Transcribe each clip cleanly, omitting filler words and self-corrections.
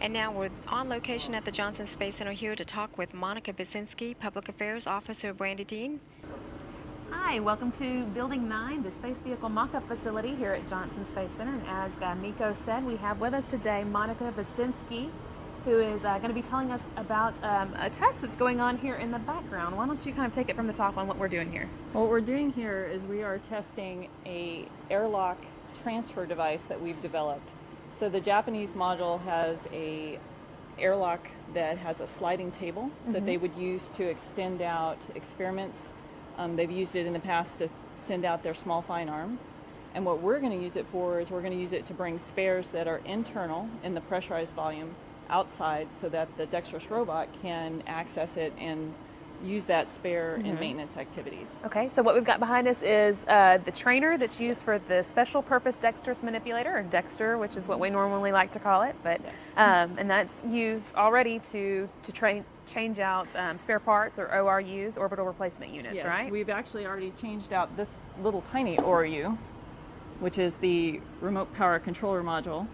And now we're on location at the Johnson Space Center here to talk with Monica Basinski, Public Affairs Officer Brandy Dean. Hi, welcome to Building 9, the Space Vehicle Mock-Up Facility here at Johnson Space Center. And as Miko said, we have with us today Monica Basinski, who is going to be telling us about a test that's going on here in the background. Why don't you kind of take it from the top on what we're doing here? What we're doing here is we are testing a airlock transfer device that we've developed. So the Japanese module has a airlock that has a sliding table that they would use to extend out experiments. They've used it in the past to send out their small fine arm. And what we're going to use it for is we're going to use it to bring spares that are internal in the pressurized volume outside so that the dexterous robot can access it and use that spare in maintenance activities. Okay, so what we've got behind us is the trainer that's used for the special purpose dexterous manipulator, or Dexter, which is what we normally like to call it. But and that's used already to change out spare parts or ORUs, orbital replacement units, Yes, right? we've actually already changed out this little tiny ORU, which is the remote power controller module.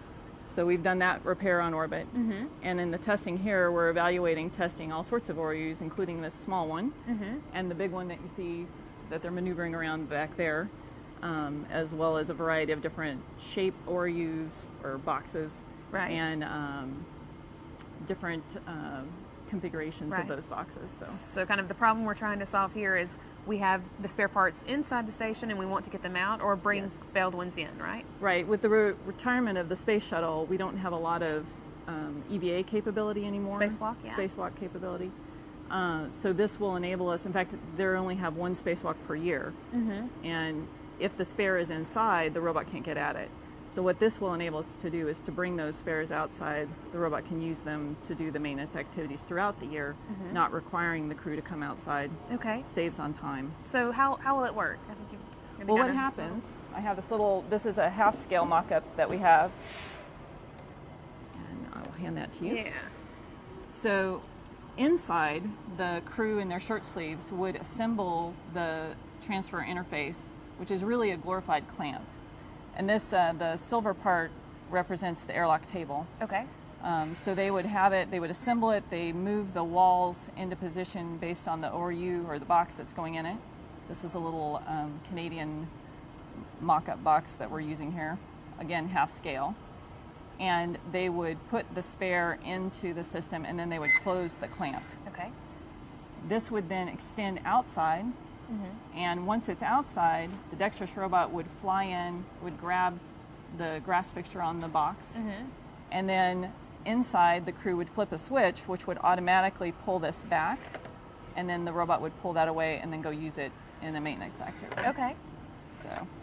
So we've done that repair on orbit. And in the testing here, we're testing all sorts of ORUs, including this small one and the big one that you see that they're maneuvering around back there, as well as a variety of different shape ORUs or boxes, and different configurations of those boxes. So kind of the problem we're trying to solve here is we have the spare parts inside the station and we want to get them out or bring failed ones in, right? Right. With the retirement of the space shuttle, we don't have a lot of EVA capability anymore. Spacewalk, yeah. Spacewalk capability. So this will enable us, in fact, they only have one spacewalk per year. And if the spare is inside, the robot can't get at it. So what this will enable us to do is to bring those spares outside. The robot can use them to do the maintenance activities throughout the year, not requiring the crew to come outside. Okay. Saves on time. So how will it work? I think well, what happens, I have this is a half-scale mock-up that we have. And I will hand that to you. Yeah. So inside, the crew in their shirt sleeves would assemble the transfer interface, which is really a glorified clamp. And this, the silver part represents the airlock table. Okay. So they would have it, they would assemble it, they move the walls into position based on the ORU or the box that's going in it. This is a little Canadian mock-up box that we're using here, again, half scale. And they would put the spare into the system and then they would close the clamp. Okay. This would then extend outside. And once it's outside, the dexterous robot would fly in, would grab the grass fixture on the box, and then inside the crew would flip a switch which would automatically pull this back, and then the robot would pull that away and then go use it in the maintenance activity. Okay.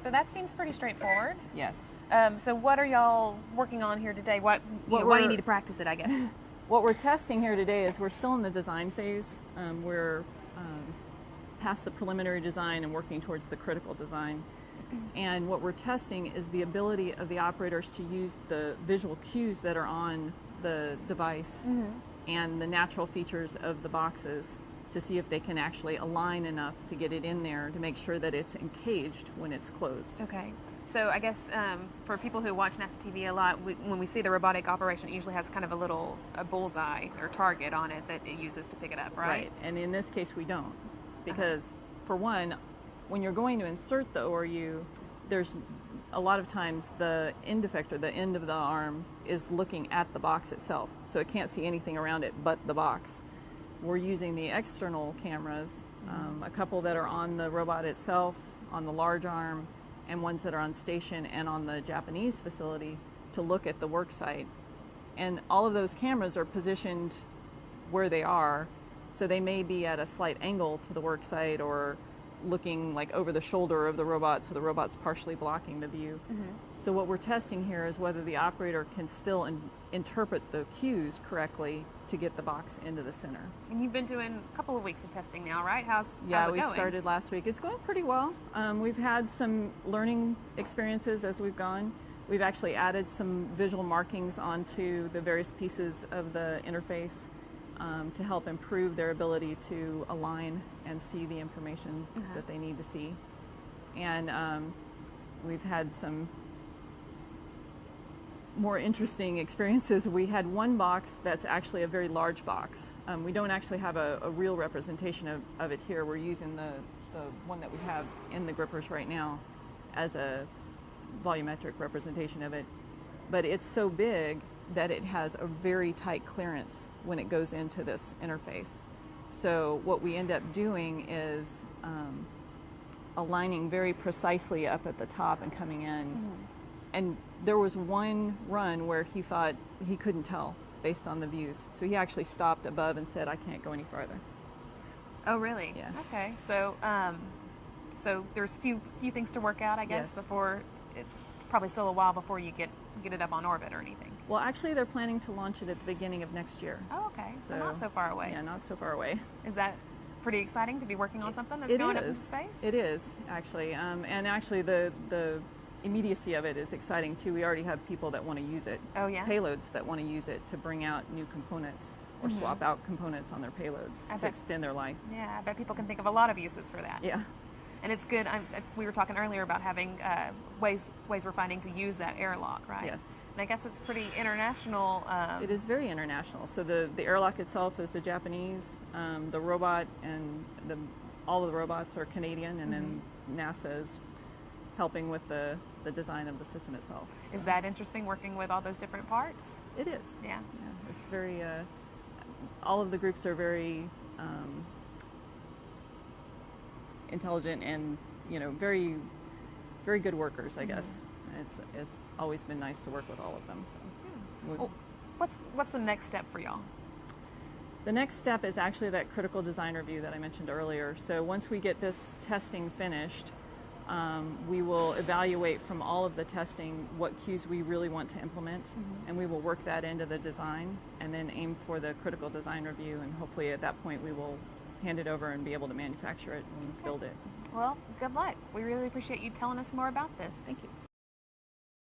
So that seems pretty straightforward. Yes. So what are y'all working on here today? Why do you need to practice it, I guess? What we're testing here today is we're still in the design phase. We're past the preliminary design and working towards the critical design. And what we're testing is the ability of the operators to use the visual cues that are on the device and the natural features of the boxes to see if they can actually align enough to get it in there to make sure that it's encaged when it's closed. Okay. So I guess for people who watch NASA TV a lot, when we see the robotic operation, it usually has kind of a bullseye or target on it that it uses to pick it up, right? Right. And in this case, we don't. Because for one, when you're going to insert the ORU, there's a lot of times the end effector, the end of the arm, is looking at the box itself. So it can't see anything around it but the box. We're using the external cameras, a couple that are on the robot itself, on the large arm, and ones that are on station and on the Japanese facility to look at the work site. And all of those cameras are positioned where they are. So they may be at a slight angle to the work site or looking like over the shoulder of the robot, so the robot's partially blocking the view. So what we're testing here is whether the operator can still interpret the cues correctly to get the box into the center. And you've been doing a couple of weeks of testing now, right? How's it we going? Started last week. It's going pretty well. We've had some learning experiences as we've gone. We've actually added some visual markings onto the various pieces of the interface to help improve their ability to align and see the information that they need to see. And we've had some more interesting experiences, we had one box that's actually a very large box. We don't actually have a real representation of it here. We're using the one that we have in the grippers right now as a volumetric representation of it. But it's so big that it has a very tight clearance when it goes into this interface. So what we end up doing is aligning very precisely up at the top and coming in. Mm-hmm. And there was one run where he thought he couldn't tell based on the views. So he actually stopped above and said, I can't go any farther. Oh, really? Yeah. Okay. So so there's few things to work out, I guess, yes. before it's probably still a while before you get it up on orbit or anything. Well, actually, they're planning to launch it at the beginning of next year. Oh, okay. So not so far away. Yeah, not so far away. Is that pretty exciting to be working on something that's going up into space? It is, actually. And actually, the immediacy of it is exciting, too. We already have people that want to use it. Oh, yeah? Payloads that want to use it to bring out new components or mm-hmm. swap out components on their payloads to extend their life. Yeah, I bet people can think of a lot of uses for that. Yeah. And it's good. We were talking earlier about having ways we're finding to use that airlock, right? Yes. And I guess it's pretty international. It is very international. So the airlock itself is the Japanese, the robot and all of the robots are Canadian, and mm-hmm. then NASA is helping with the design of the system itself. So. Is that interesting, working with all those different parts? It is. Yeah. It's very, all of the groups are very intelligent and, very, very good workers, I guess. It's always been nice to work with all of them. So, well, what's the next step for y'all? The next step is actually that critical design review that I mentioned earlier. So once we get this testing finished, we will evaluate from all of the testing what cues we really want to implement, mm-hmm. and we will work that into the design and then aim for the critical design review, and hopefully at that point we will hand it over and be able to manufacture it and build it. Well, good luck. We really appreciate you telling us more about this. Thank you.